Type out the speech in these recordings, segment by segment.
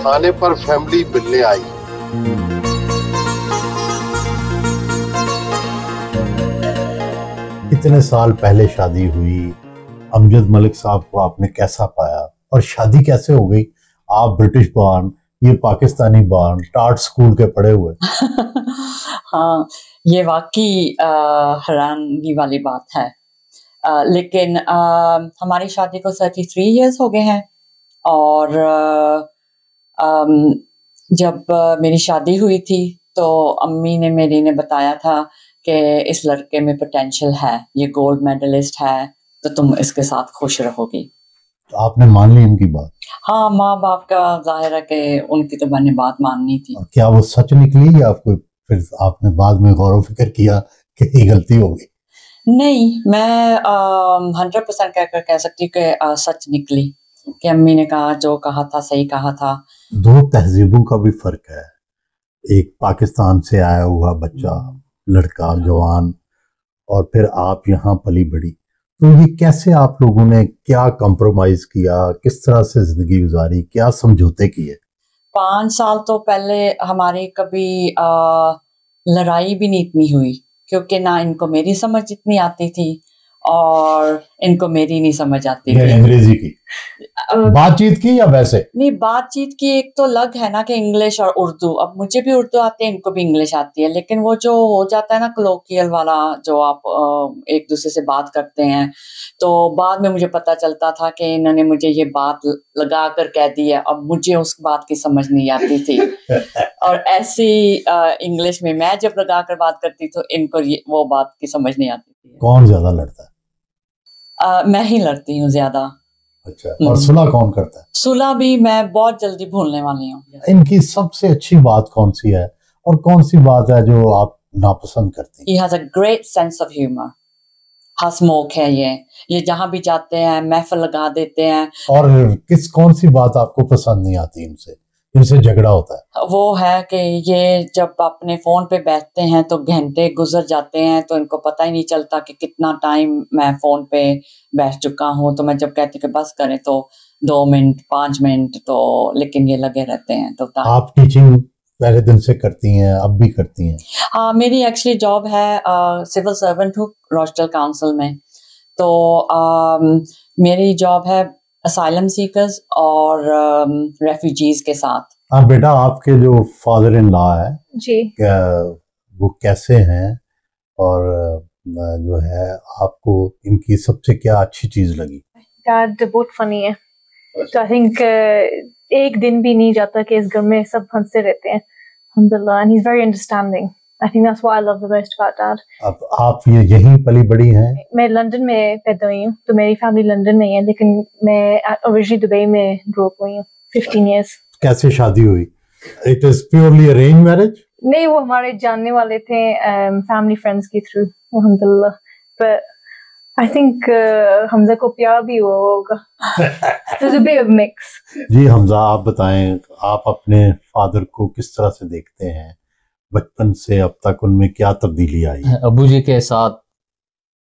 खाने पर फैमिली मिलने आई। इतने साल पहले शादी हुई, अमजद मलिक साहब को आपने कैसा पाया और शादी कैसे हो गई? आप ब्रिटिश बॉर्न, ये पाकिस्तानी बॉर्न, टार्ट स्कूल के पढ़े हुए। हाँ, ये वाकई हैरानगी वाली बात है। लेकिन हमारी शादी को 33 इयर्स हो गए हैं और जब मेरी शादी हुई थी तो अम्मी ने मेरी ने बताया था कि इस लड़के में पोटेंशियल है, ये गोल्ड मेडलिस्ट है, तो तुम इसके साथ खुश रहोगी। तो आपने मान ली इनकी बात? हाँ, माँ बाप का जाहिर है कि उनकी तो मैंने बात माननी थी। और क्या वो सच निकली या आपको फिर आपने बाद में गौर फिक्र किया कि ये गलती हो गई? नहीं, मैं 100% कह सकती हूँ कि सच निकली कि अम्मी ने कहा जो कहा था सही कहा था। दो तहजीबों का भी फर्क है, एक पाकिस्तान से आया हुआ बच्चा, लड़का जवान, और फिर आप यहाँ पली बड़ी, तो ये कैसे आप लोगों ने क्या कॉम्प्रोमाइज किया, किस तरह से जिंदगी गुजारी, क्या समझौते किए? 5 साल तो पहले हमारी कभी लड़ाई भी नहीं इतनी हुई, क्योंकि ना इनको मेरी समझ इतनी आती थी और इनको मेरी नहीं समझ आती थी। अंग्रेजी की बातचीत की या वैसे? नहीं, बातचीत की एक तो अलग है ना कि इंग्लिश और उर्दू। अब मुझे भी उर्दू आती है, इनको भी इंग्लिश आती है, लेकिन वो जो हो जाता है ना कलोकियल वाला, जो आप एक दूसरे से बात करते हैं, तो बाद में मुझे पता चलता था कि इन्होंने मुझे ये बात लगा कर कह दी है, अब मुझे उस बात की समझ नहीं आती थी। और ऐसी इंग्लिश में मैं जब लगा कर बात करती तो इनको वो बात की समझ नहीं आती थी। कौन ज्यादा लड़ता है? मैं ही लड़ती हूँ ज्यादा। अच्छा, और सुलह कौन करता है? सुलह भी मैं बहुत जल्दी भूलने वाली हूँ। इनकी सबसे अच्छी बात कौन सी है और कौन सी बात है जो आप नापसंद करती हैं? He has a great sense of humor. हंसमुख है ये जहाँ भी जाते हैं महफिल लगा देते हैं। और कौन सी बात आपको पसंद नहीं आती इनसे झगड़ा होता है? वो है कि ये जब अपने फोन पे बैठते हैं तो घंटे गुजर जाते हैं, तो इनको पता ही नहीं चलता कि कितना टाइम मैं फोन पे बैठ चुका हूँ। तो मैं जब कहती हूँ कि बस करें तो 2 मिनट 5 मिनट, तो लेकिन ये लगे रहते हैं। तो आप टीचिंग पहले दिन से करती हैं, अब भी करती हैं? हाँ, मेरी एक्चुअली जॉब है, सिविल सर्वेंट हूँ रोस्टल काउंसिल में। तो मेरी जॉब है असाइलम सीकर्स और रेफ्यूजीज के साथ। हाँ बेटा, आपके जो फादर इन लॉ है जी, वो कैसे हैं और जो है आपको इनकी सबसे क्या अच्छी चीज लगी? डैड बहुत फनी है, तो आई थिंक एक दिन भी नहीं जाता कि इस घर में सब हंसते रहते हैं, अल्हम्दुलिल्लाह, and he is very understanding. I think that's what I love the most about dad. अब आप ये यहीं पली बड़ी हैं? मैं लंदन में पैदा हुई हूँ, तो मेरी फैमिली लंदन में ही है, लेकिन मैं ओरिजिनली दुबई में ग्रो अप हुई हूँ 15 इयर्स। कैसे शादी हुई? It is purely arrange marriage? नहीं, वो हमारे जानने वाले थे, फैमिली फ्रेंड्स के थ्रू, अल्हम्दुलिल्लाह। पर आई थिंक हमजा को प्यार भी हुआ होगा। There's a bit of mix. जी हमजा, आप बताएं, आप अपने फादर को किस तरह से देखते हैं? बचपन से अब तक उनमें क्या तब्दीली आई? अबू जी के साथ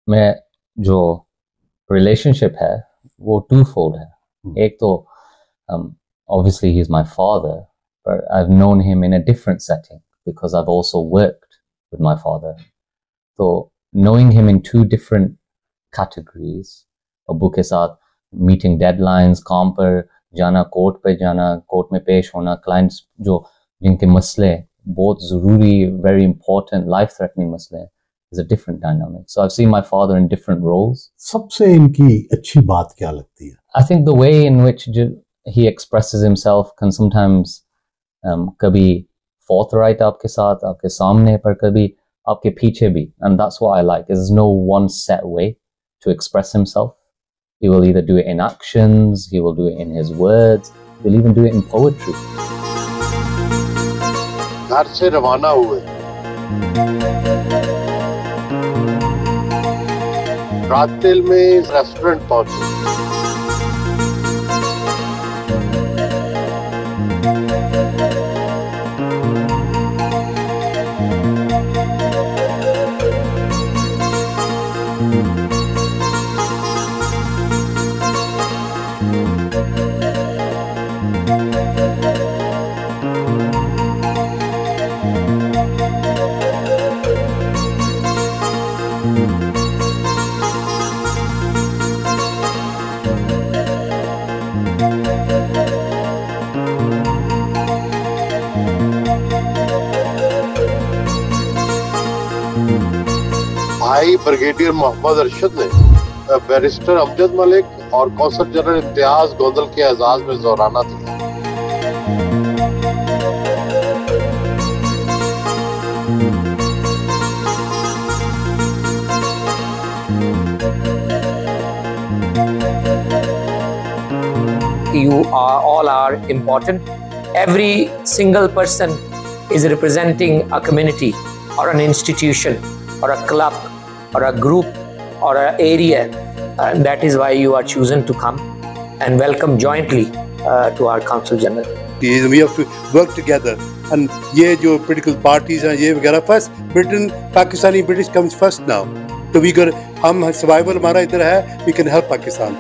में जो रिलेशनशिप है वो टू फोल्ड है। एक तो obviously he's my father, but I've known him in a different setting because I've also worked with my father. So knowing him in two different categories, Abu के साथ मीटिंग डेडलाइंस, काम पर जाना, कोर्ट पे जाना, कोर्ट में पेश होना, क्लाइंट्स जो जिनके मसले बहुत ज़रूरी, very important, life threatening मसले हैं, is a different dynamic. So I've seen my father in different roles. सबसे इनकी अच्छी बात क्या लगती है? I think the way in which he expresses himself can sometimes कभी forthright आपके साथ, आपके सामने, पर कभी आपके पीछे भी, and that's what I like. There's no one set way to express himself. He will either do it in actions, he will do it in his words, he'll even do it in poetry. घर से रवाना हुए, रातेल में restaurant पहुंचे। भाई brigadier Mohammad Arshad ने barrister Amjad Malik और consul general Imtiaz Gondal के एजाज में जोराना दिया। You are all are important. Every single person is representing a community or an institution or a club or a group or an area, and that is why you are chosen to come and welcome jointly to our Council General. We have to work together, and ये जो political parties हैं ये वगैरह first Britain Pakistani British comes first now. तो we got हम survival हमारा इधर है, we can help Pakistan.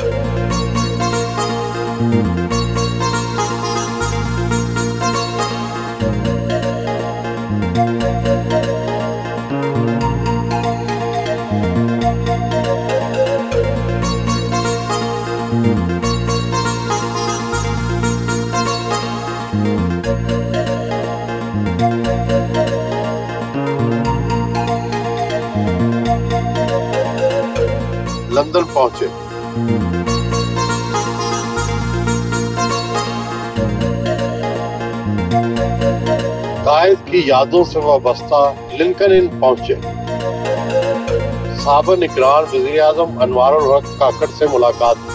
London पहुंचे। कायद की यादों से वाबस्ता लिंकन इन पहुंचे। साबिक़ निगरान वज़ीर आज़म अनवारुल हक काकड़ से मुलाकात की।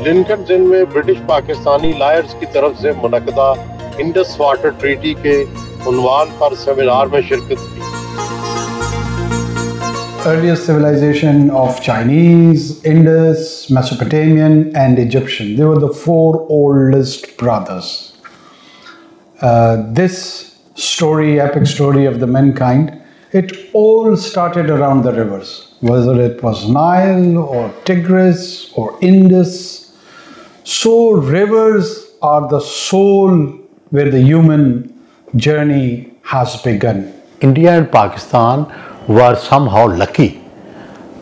लिंकन इन में ब्रिटिश पाकिस्तानी लायर्स की तरफ से मुनक़दा इंडस वाटर ट्रीटी के उन्वान पर सेमिनार में शिरकत की। Earliest civilization of Chinese, Indus, Mesopotamian and Egyptian. They were the four oldest brothers. This story, epic story of the mankind, it all started around the rivers. Whether it was Nile or Tigris or Indus. So rivers are the soul where the human journey has begun. India and Pakistan were somehow lucky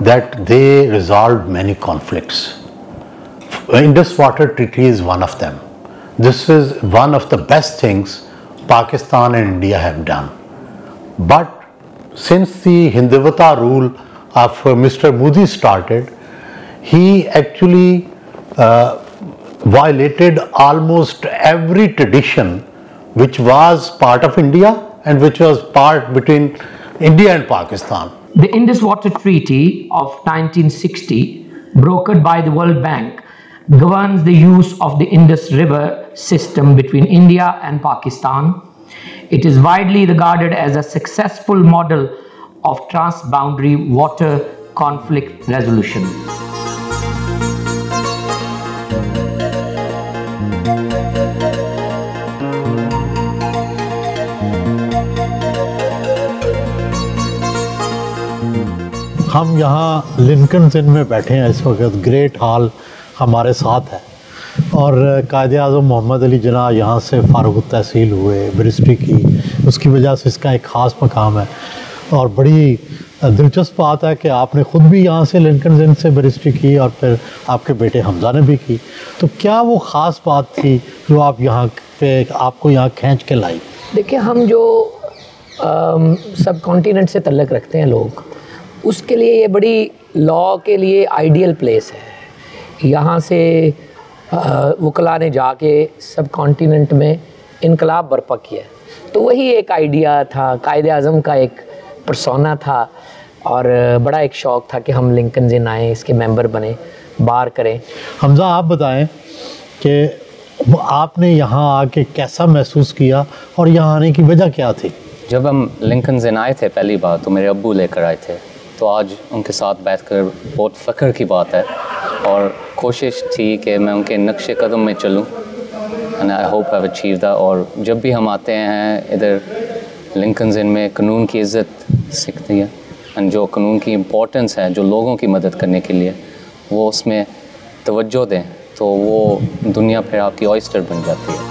that they resolved many conflicts. Indus Water Treaty is one of them. This is one of the best things Pakistan and India have done. But since the Hindutva rule of Mr. Modi started, he actually violated almost every tradition which was part of India and which was part between India and Pakistan. The Indus Water Treaty of 1960, brokered by the World Bank, governs the use of the Indus River system between India and Pakistan. It is widely regarded as a successful model of trans-boundary water conflict resolution. हम यहाँ Lincoln इन में बैठे हैं इस वक्त। Great hall हमारे साथ है और कायदे आज़म मोहम्मद अली जिन्ना यहाँ से फारुक़ तहसील हुए, बैरिस्ट्री की, उसकी वजह से इसका एक ख़ास मकाम है। और बड़ी दिलचस्प बात है कि आपने ख़ुद भी यहाँ से लिंकन इन से बैरिस्ट्री की और फिर आपके बेटे हमज़ा ने भी की। तो क्या वो ख़ास बात थी जो आप यहाँ पे आपको यहाँ खींच के लाई? देखिए, हम जो सब कॉन्टिनेंट से तल्लक़ रखते हैं लोग, उसके लिए ये बड़ी लॉ के लिए आइडियल प्लेस है। यहाँ से वकला ने जाके सब कॉन्टिनेंट में इनकलाब बर्पा किया, तो वही एक आइडिया था, कायदे आज़म का एक परसोना था और बड़ा एक शौक़ था कि हम लिंकन इन आए, इसके मेंबर बने, बार करें। हमज़ा, आप बताएं कि आपने यहाँ आके कैसा महसूस किया और यहाँ आने की वजह क्या थी? जब हम लिंकन इन आए थे पहली बार तो मेरे अब्बू लेकर आए थे, तो आज उनके साथ बैठकर बहुत फ़ख्र की बात है और कोशिश थी कि मैं उनके नक्शे कदम में चलूं and I hope I achieve that. और जब भी हम आते हैं इधर लिंकन इन में कानून की इज़्ज़त सीखती है एंड जो कानून की इम्पोर्टेंस है, जो लोगों की मदद करने के लिए वो उसमें तवज्जो दें, तो वो दुनिया फिर आपकी ऑयस्टर बन जाती है।